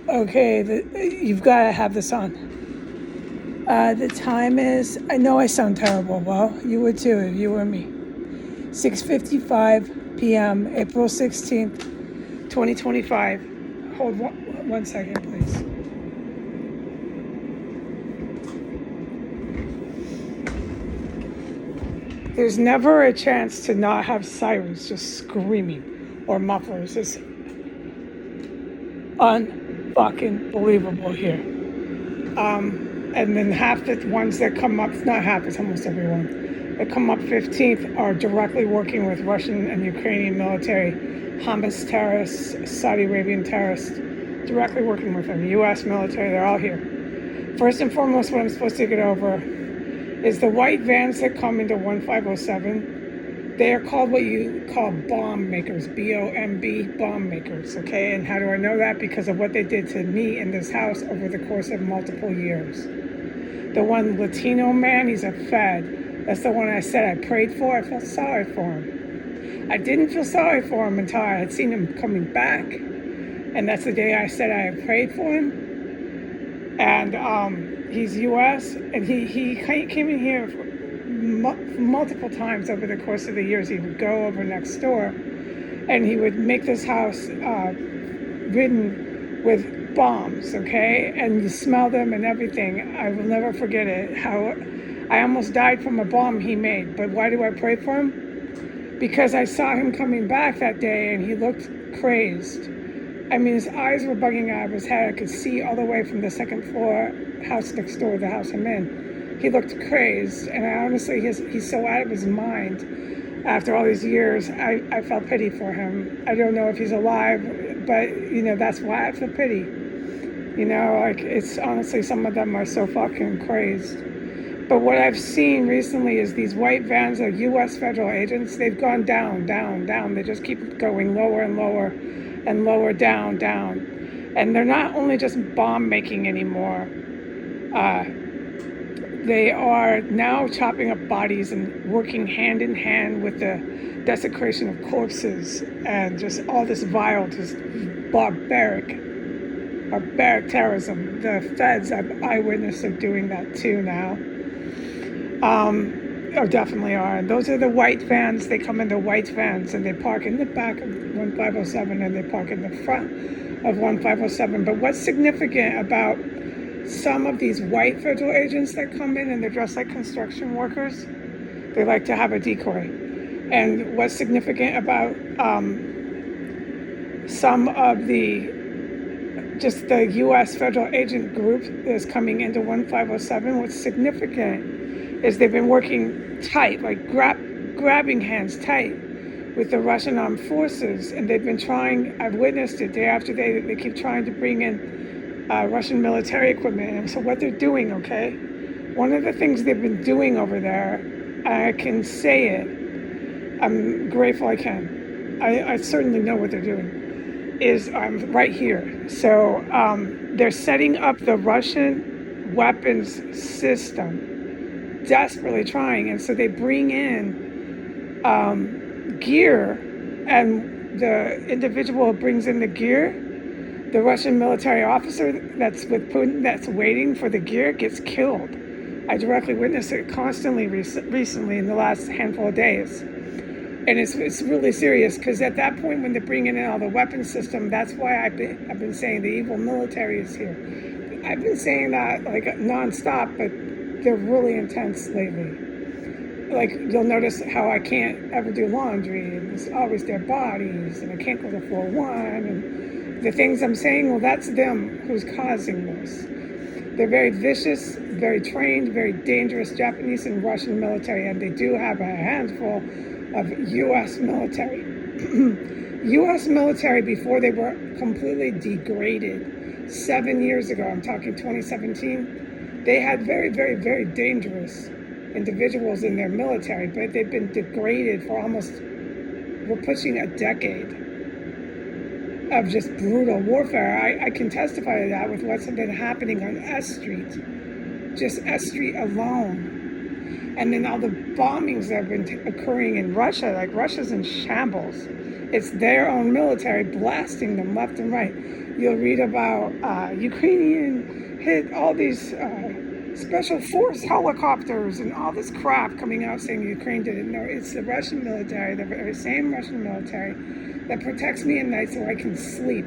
Okay, you've got to have this on. The time is, I know I sound terrible. Well, you would too if you were me. 6:55 p.m., April 16th, 2025. Hold one second, please. There's never a chance to not have sirens just screaming or mufflers. It's unfucking believable here. And then half the ones that come up, not half, it's almost everyone, that come up 15th are directly working with Russian and Ukrainian military, Hamas terrorists, Saudi Arabian terrorists, directly working with them. U.S. military, they're all here. First and foremost, what I'm supposed to get over is the white vans that come into 1507. They are called what you call bomb makers, B-O-M-B, bomb makers, okay? And how do I know that? Because of what they did to me in this house over the course of multiple years. The one Latino man, he's a Fed. That's the one I said I prayed for. I felt sorry for him. I didn't feel sorry for him until I had seen him coming back. And that's the day I said I had prayed for him. And he's U.S. And he came in here multiple times over the course of the years. He would go over next door and he would make this house ridden with bombs, okay? And you smell them and everything. I will never forget it, how I almost died from a bomb he made. But why do I pray for him? Because I saw him coming back that day and he looked crazed. I mean, his eyes were bugging out of his head. I could see all the way from the second floor house next door, the house I'm in. He looked crazed, and I honestly, he's so out of his mind. After all these years, I felt pity for him. I don't know if he's alive, but, that's why I feel pity. It's honestly, some of them are so fucking crazed. But what I've seen recently is these white vans of U.S. federal agents, they've gone down, down, down. They just keep going lower and lower and lower, down, down. And they're not only just bomb making anymore. They are now chopping up bodies and working hand in hand with the desecration of corpses and just all this vile, just barbaric terrorism. The feds, I'm eyewitness of doing that too now. Definitely are. And those are the white vans. They come in the white vans and they park in the back of 1507 and they park in the front of 1507. But what's significant about some of these white federal agents that come in and they're dressed like construction workers, they like to have a decoy. And what's significant about some of the U.S. federal agent group that's coming into 1507, what's significant is they've been working tight, like grabbing hands tight with the Russian armed forces. And they've been trying, I've witnessed it day after day, they keep trying to bring in Russian military equipment. And so what they're doing, okay, one of the things they've been doing over there, I can say it, I'm grateful I can. I certainly know what they're doing, is I'm right here. So they're setting up the Russian weapons system, desperately trying. And so they bring in gear, and the individual who brings in the gear, the Russian military officer that's with Putin, that's waiting for the gear, gets killed. I directly witnessed it constantly recently in the last handful of days. And it's really serious, because at that point when they're bringing in all the weapons system, that's why I've been saying the evil military is here. I've been saying that like nonstop, but they're really intense lately. Like, you'll notice how I can't ever do laundry, and there's always dead bodies, and I can't go to floor one, and the things I'm saying, well, that's them who's causing this. They're very vicious, very trained, very dangerous Japanese and Russian military, and they do have a handful of U.S. military. U.S. military, before they were completely degraded 7 years ago, I'm talking 2017, they had very, very, very dangerous individuals in their military, but they've been degraded for almost, we're pushing a decade of just brutal warfare. I can testify to that with what's been happening on S Street, just S Street alone. And then all the bombings that have been occurring in Russia, like Russia's in shambles. It's their own military blasting them left and right. You'll read about Ukrainian hit all these special force helicopters and all this crap coming out saying Ukraine didn't know. It's the Russian military, the very same Russian military that protects me at night so I can sleep.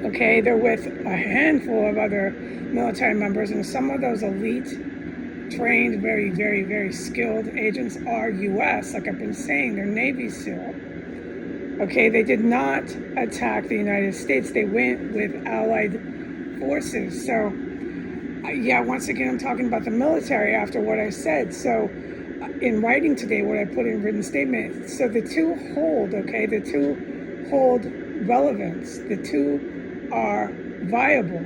Okay, they're with a handful of other military members, and some of those elite, trained, very, very, very skilled agents are U.S. Like I've been saying, they're Navy SEAL. Okay, they did not attack the United States. They went with allied forces. So, yeah, once again, I'm talking about the military after what I said. So, in writing today, what I put in written statement, so the two hold, okay, the two hold relevance. The two are viable.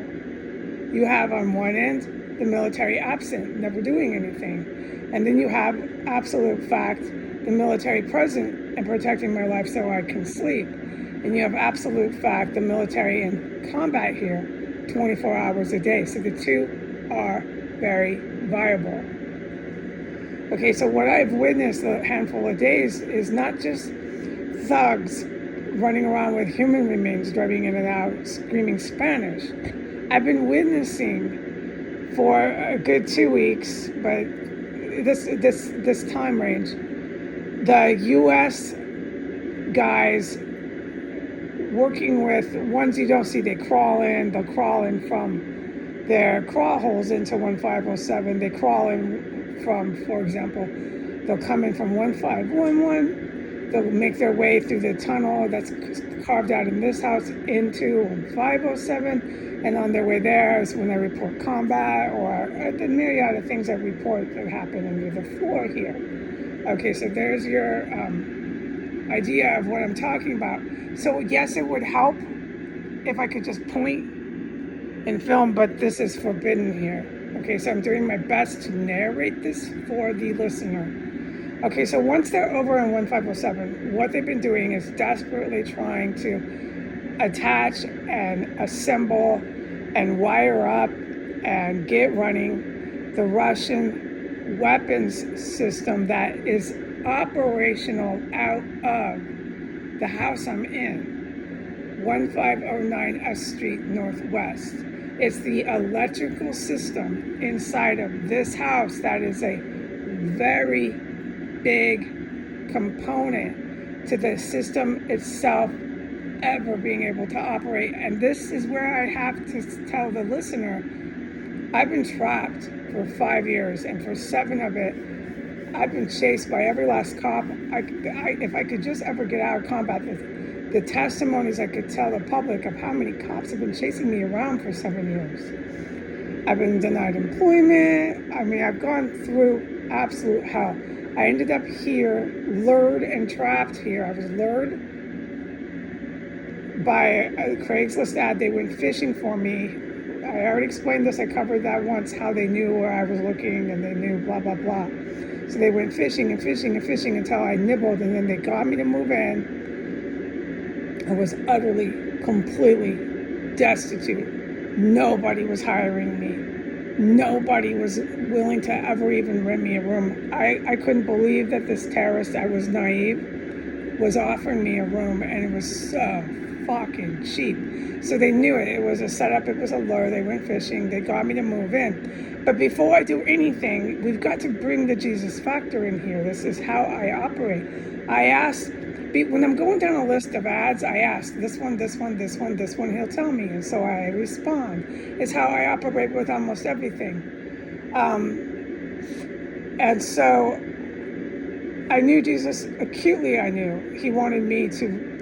You have on one end the military absent, never doing anything. And then you have absolute fact, the military present and protecting my life so I can sleep. And you have absolute fact, the military in combat here 24 hours a day. So the two are very viable. Okay, so what I've witnessed a handful of days is not just thugs running around with human remains driving in and out, screaming Spanish. I've been witnessing for a good 2 weeks, but this time range, the U.S. guys working with ones you don't see. They crawl in. They'll crawl in from their crawl holes into 1507. They crawl in from, for example, they'll come in from 1511. They'll make their way through the tunnel that's carved out in this house into 507, and on their way there is when they report combat or the myriad of things that report that happen under the floor here. Okay, so there's your idea of what I'm talking about. So yes, it would help if I could just point and film, but this is forbidden here. Okay, so I'm doing my best to narrate this for the listener. Okay, so once they're over in 1507, what they've been doing is desperately trying to attach and assemble and wire up and get running the Russian weapons system that is operational out of the house I'm in, 1509 S Street Northwest. It's the electrical system inside of this house that is a very big component to the system itself ever being able to operate. And this is where I have to tell the listener, I've been trapped for 5 years, and for 7 of it, I've been chased by every last cop. If I could just ever get out of combat, the testimonies I could tell the public of how many cops have been chasing me around for 7 years. I've been denied employment. I mean, I've gone through absolute hell. I ended up here, lured and trapped here. I was lured by a Craigslist ad. They went fishing for me. I already explained this. I covered that once, how they knew where I was looking and they knew blah, blah, blah. So they went fishing and fishing and fishing until I nibbled, and then they got me to move in. I was utterly, completely destitute. Nobody was hiring me. Nobody was willing to ever even rent me a room. I couldn't believe that this terrorist, I was naive, was offering me a room, and it was so fucking cheap. So they knew it. It was a setup. It was a lure. They went fishing. They got me to move in. But before I do anything, we've got to bring the Jesus factor in here. This is how I operate. I ask, when I'm going down a list of ads, I ask this one, this one, this one, this one. He'll tell me, and so I respond. It's how I operate with almost everything. And so I knew Jesus acutely. I knew he wanted me to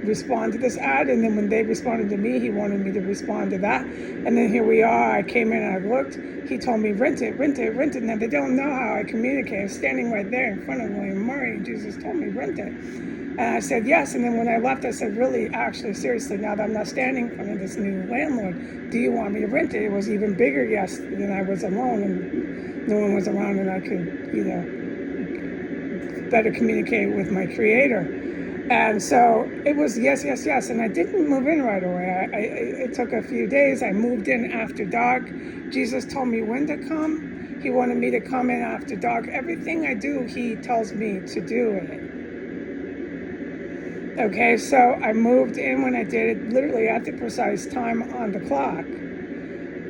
respond to this ad, and then when they responded to me, he wanted me to respond to that. And then here we are. I came in and I looked. He told me, rent it, rent it, rent it. Now they don't know how I communicate. I was standing right there in front of William Murray, and Jesus told me, rent it. And I said yes. And then when I left, I said, really, actually, seriously, now that I'm not standing in front of this new landlord, do you want me to rent it? It was even bigger yes than I was alone, and no one was around, and I could, better communicate with my creator. And so it was yes, yes, yes. And I didn't move in right away. It took a few days. I moved in after dark. Jesus told me when to come. He wanted me to come in after dark. Everything I do, he tells me to do it. Okay, so I moved in when I did it, literally at the precise time on the clock.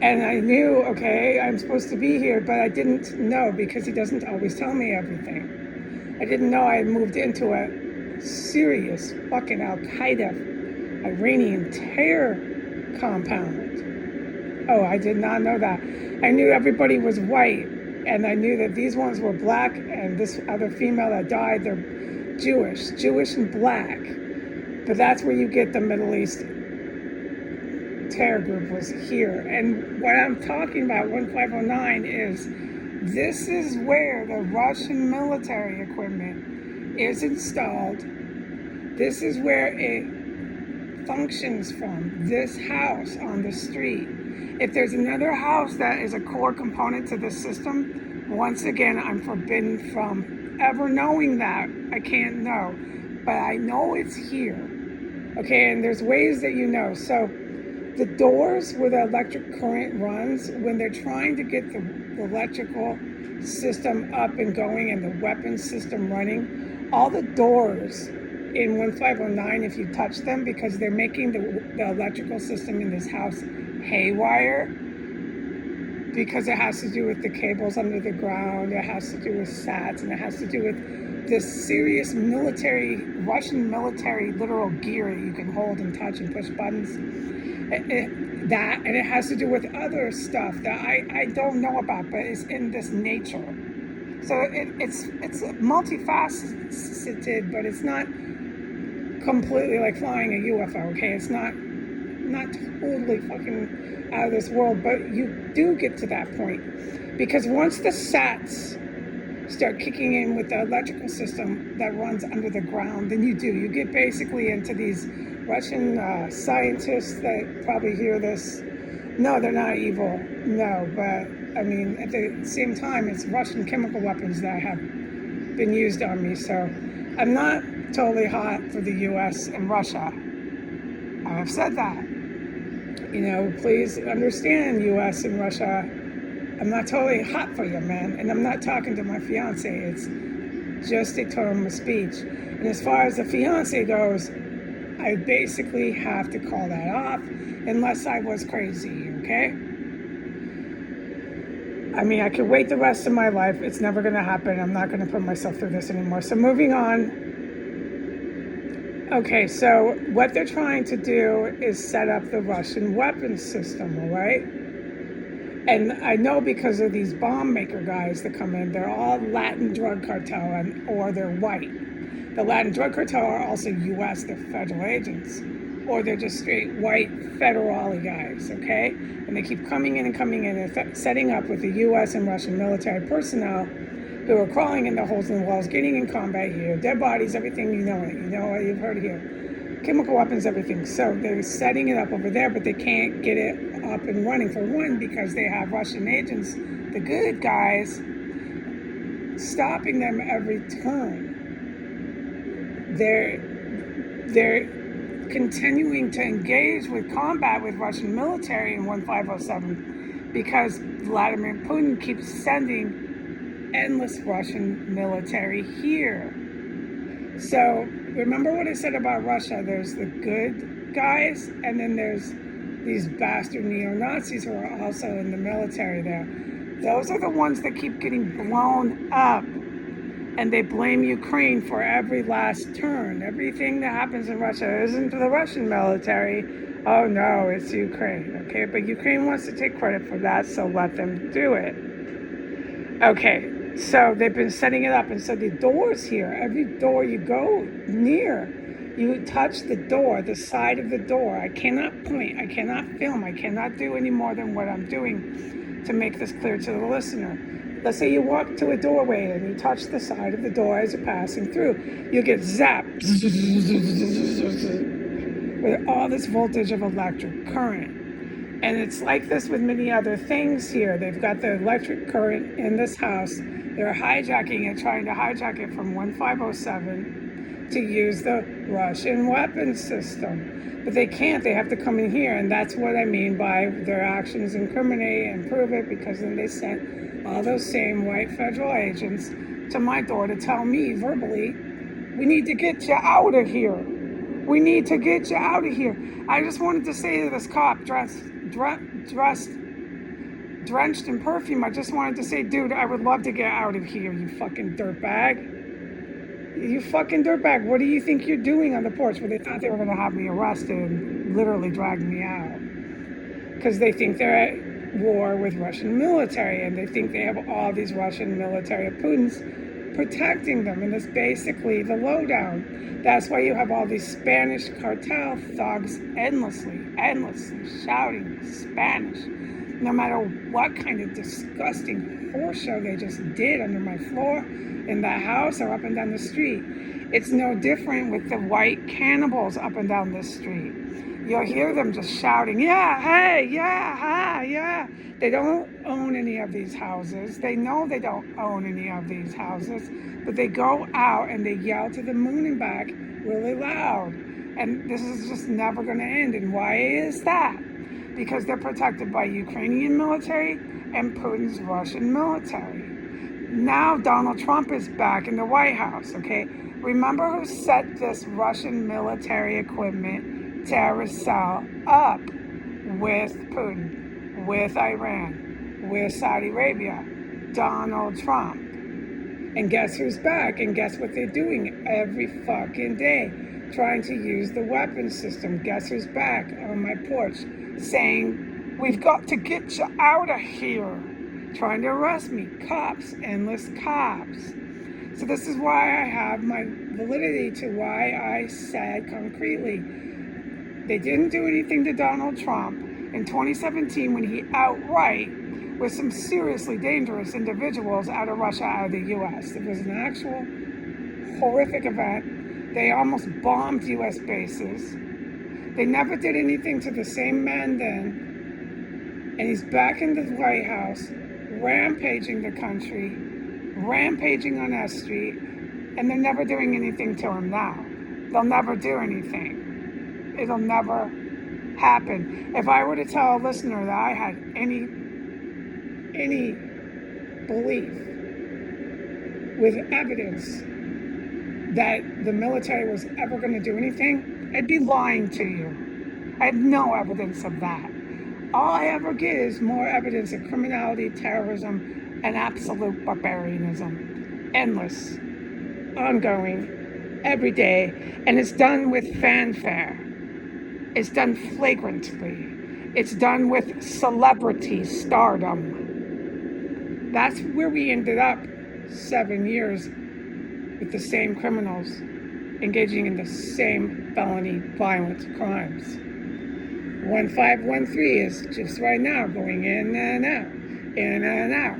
And I knew, okay, I'm supposed to be here, but I didn't know because he doesn't always tell me everything. I didn't know I had moved into a serious fucking Al Qaeda Iranian terror compound. Oh, I did not know that. I knew everybody was white, and I knew that these ones were black, and this other female that died, they're Jewish and black. But that's where you get the Middle East terror group was here. And what I'm talking about, 1509, is this is where the Russian military equipment is installed. This is where it functions from, this house on the street. If there's another house that is a core component to this system, once again, I'm forbidden from ever knowing that. I can't know, but I know it's here. Okay, and there's ways that you know. So the doors where the electric current runs, when they're trying to get the electrical system up and going and the weapons system running, all the doors in 1509, if you touch them, because they're making the electrical system in this house haywire, because it has to do with the cables under the ground, it has to do with SATs, and it has to do with this serious military, Russian military literal gear that you can hold and touch and push buttons. And it has to do with other stuff that I don't know about, but it's in this nature. So it's multifaceted, but it's not completely like flying a UFO, okay? It's not totally fucking out of this world, but you do get to that point. Because once the SATs start kicking in with the electrical system that runs under the ground, then you get basically into these Russian scientists that probably hear this. No, they're not evil. No, but I mean, at the same time, it's Russian chemical weapons that have been used on me. So I'm not totally hot for the US and Russia. I've said that. You know, please understand, US and Russia, I'm not totally hot for you, man. And I'm not talking to my fiance. It's just a term of speech. And as far as the fiance goes, I basically have to call that off unless I was crazy, okay? I mean, I could wait the rest of my life. It's never going to happen. I'm not going to put myself through this anymore. So moving on. Okay, so what they're trying to do is set up the Russian weapons system, all right? And I know because of these bomb maker guys that come in, they're all Latin drug cartel or they're white. The Latin drug cartel are also US, they're federal agents. Or they're just straight white federal guys, okay? And they keep coming in and setting up with the US and Russian military personnel who are crawling in the holes in the walls, getting in combat here, dead bodies, everything, you know it, you've heard here. Chemical weapons, everything. So they're setting it up over there, but they can't get it up and running, for one, because they have Russian agents, the good guys, stopping them every turn. They're continuing to engage with combat with Russian military in 1507 because Vladimir Putin keeps sending endless Russian military here. So remember what I said about Russia. There's the good guys, and then there's these bastard neo-Nazis who are also in the military there. Those are the ones that keep getting blown up. And they blame Ukraine for every last turn. Everything that happens in Russia isn't the Russian military. Oh no, it's Ukraine, okay? But Ukraine wants to take credit for that, so let them do it. Okay, so they've been setting it up. And so the doors here, every door you go near, you touch the door, the side of the door. I cannot point, I cannot film, I cannot do any more than what I'm doing to make this clear to the listener. Let's say you walk to a doorway and you touch the side of the door as you're passing through. You get zapped with all this voltage of electric current. And it's like this with many other things here. They've got the electric current in this house. They're hijacking it, trying to hijack it from 1507 to use the Russian weapons system. But they can't. They have to come in here. And that's what I mean by their actions incriminate and prove it, because then they sent all those same white federal agents to my door to tell me verbally, we need to get you out of here. We need to get you out of here. I just wanted to say to this cop dressed drenched in perfume, I just wanted to say, dude, I would love to get out of here, you fucking dirtbag. You fucking dirtbag. What do you think you're doing on the porch? Well, they thought they were going to have me arrested and literally drag me out. Because they think they're at war with Russian military, and they think they have all these Russian military of Putin's protecting them, and that's basically the lowdown. That's why you have all these Spanish cartel thugs endlessly shouting Spanish, no matter what kind of disgusting horse show they just did under my floor, in the house, or up and down the street. It's no different with the white cannibals up and down the street. You'll hear them just shouting, yeah, hey, yeah, hi, yeah. They don't own any of these houses. They know they don't own any of these houses, but they go out and they yell to the moon and back really loud. And this is just never going to end. And why is that? Because they're protected by Ukrainian military and Putin's Russian military. Now Donald Trump is back in the White House, okay? Remember who set this Russian military equipment terrorist cell up with Putin, with Iran, with Saudi Arabia? Donald Trump. And guess who's back? And guess what they're doing every fucking day? Trying to use the weapon system. Guess who's back on my porch saying, we've got to get you out of here. Trying to arrest me. Cops, endless cops. So this is why I have my validity to why I said concretely, they didn't do anything to Donald Trump in 2017 when he outright with some seriously dangerous individuals out of Russia, out of the U.S. It was an actual horrific event. They almost bombed U.S. bases. They never did anything to the same man then. And he's back in the White House, rampaging the country, rampaging on S Street, and they're never doing anything to him now. They'll never do anything. It'll never happen. If I were to tell a listener that I had any belief with evidence that the military was ever going to do anything, I'd be lying to you. I have no evidence of that. All I ever get is more evidence of criminality, terrorism, and absolute barbarianism. Endless, ongoing, every day, and it's done with fanfare. It's done flagrantly. It's done with celebrity stardom. That's where we ended up 7 years with the same criminals engaging in the same felony violent crimes. 1513 is just right now going in and out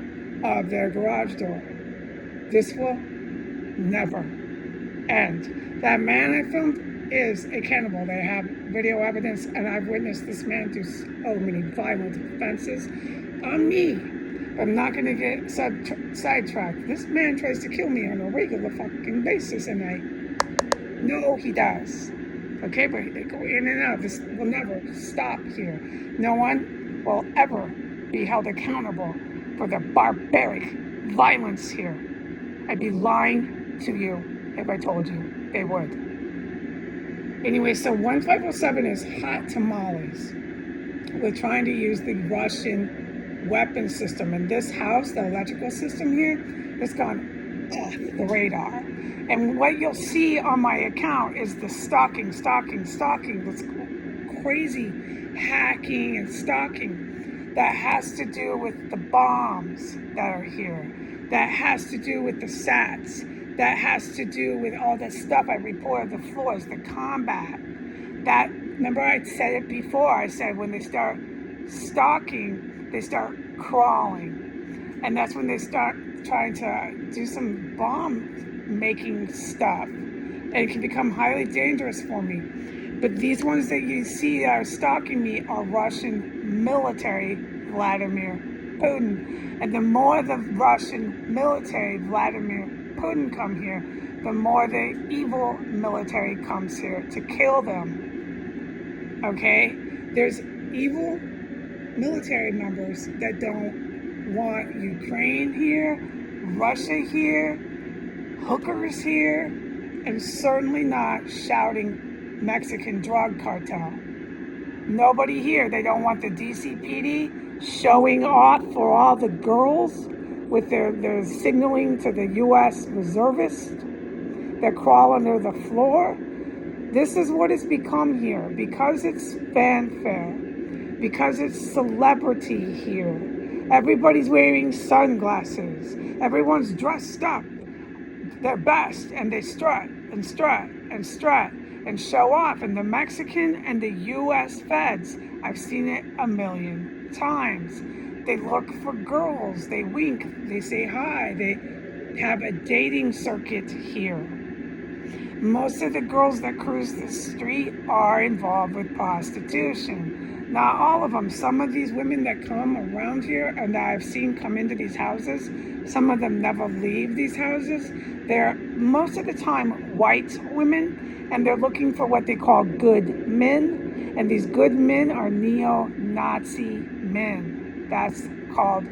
of their garage door. This will never end. That man I filmed is a cannibal. They have video evidence, and I've witnessed this man do so many violent offenses on me. But I'm not going to get sidetracked. This man tries to kill me on a regular fucking basis, and I know he does. Okay, but they go in and out. This will never stop here. No one will ever be held accountable for the barbaric violence here. I'd be lying to you if I told you they would. Anyway, so 1507 is hot tamales. We're trying to use the Russian weapon system. And this house, the electrical system here, has gone off the radar. And what you'll see on my account is the stalking, this crazy hacking and stalking that has to do with the bombs that are here, that has to do with the SATs, that has to do with all the stuff I reported, the floors, the combat. That, remember I said it before, I said when they start stalking, they start crawling. And that's when they start trying to do some bomb making stuff, and it can become highly dangerous for me. But these ones that you see that are stalking me are Russian military Vladimir Putin. And the more the Russian military Vladimir Putin come here, the more the evil military comes here to kill them. Okay? There's evil military members that don't want Ukraine here, Russia here, hookers here, and certainly not shouting Mexican drug cartel. Nobody here, they don't want the DCPD showing off for all the girls with their signaling to the U.S. reservists that crawl under the floor. This is what it's become here because it's fanfare, because it's celebrity here. Everybody's wearing sunglasses. Everyone's dressed up their best, and they strut and strut and strut and show off. And the Mexican and the U.S. feds, I've seen it a million times. They look for girls. They wink. They say hi. They have a dating circuit here. Most of the girls that cruise the street are involved with prostitution. Not all of them. Some of these women that come around here and that I've seen come into these houses, some of them never leave these houses. They're most of the time white women, and they're looking for what they call good men. And these good men are neo-Nazi men. That's called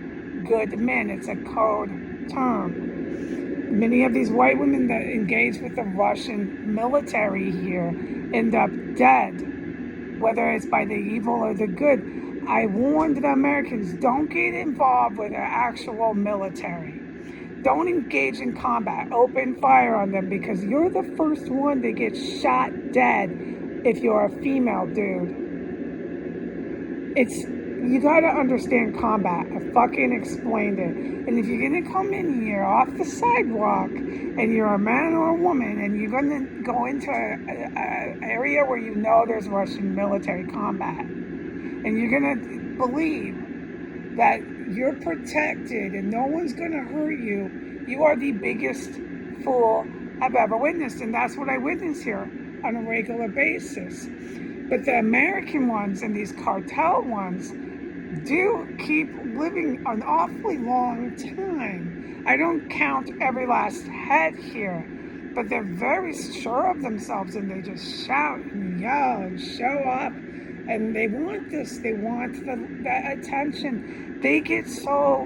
good men. It's a code term. Many of these white women that engage with the Russian military here end up dead, whether it's by the evil or the good. I warned the Americans, don't get involved with the actual military. Don't engage in combat. Open fire on them because you're the first one to get shot dead if you're a female dude. You gotta understand combat. I fucking explained it. And if you're gonna come in here off the sidewalk and you're a man or a woman and you're gonna go into an area where you know there's Russian military combat and you're gonna believe that you're protected and no one's gonna hurt you, you are the biggest fool I've ever witnessed. And that's what I witness here on a regular basis. But the American ones and these cartel ones do keep living an awfully long time. I don't count every last head here, but they're very sure of themselves and they just shout and yell and show up. And they want this, they want the attention. They get so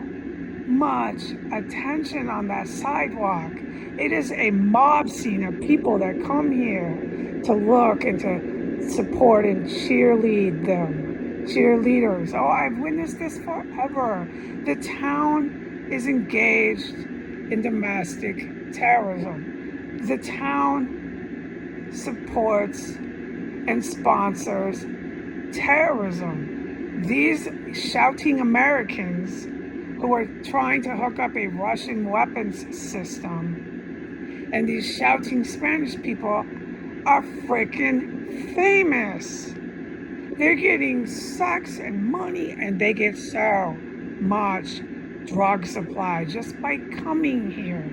much attention on that sidewalk. It is a mob scene of people that come here to look and to support and cheerlead them. Cheerleaders. Oh, I've witnessed this forever. The town is engaged in domestic terrorism. The town supports and sponsors terrorism. These shouting Americans who are trying to hook up a Russian weapons system and these shouting Spanish people are freaking famous. They're getting sex and money, and they get so much drug supply just by coming here.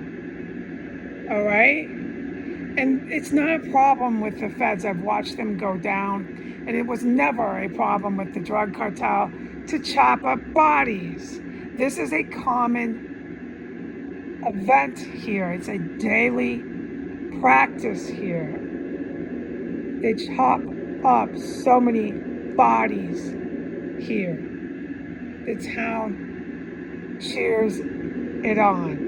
All right? And it's not a problem with the feds. I've watched them go down, and it was never a problem with the drug cartel to chop up bodies. This is a common event here. It's a daily practice here. They chop up so many bodies here. The town cheers it on.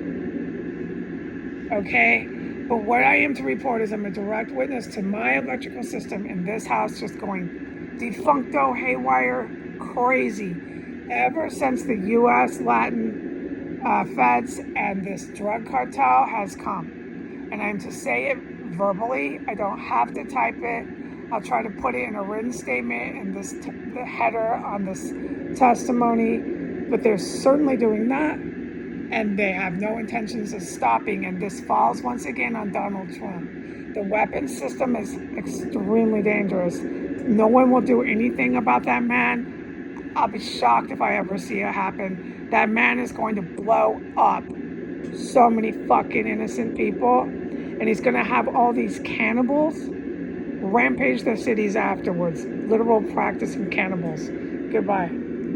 Okay? But what I am to report is I'm a direct witness to my electrical system in this house just going defuncto, haywire, crazy. Ever since the U.S. Latin feds and this drug cartel has come. And I'm to say it verbally. I don't have to type it. I'll try to put it in a written statement in this the header on this testimony. But they're certainly doing that. And they have no intentions of stopping. And this falls once again on Donald Trump. The weapon system is extremely dangerous. No one will do anything about that man. I'll be shocked if I ever see it happen. That man is going to blow up so many fucking innocent people. And he's going to have all these cannibals rampage their cities afterwards. Literal practicing cannibals. Goodbye.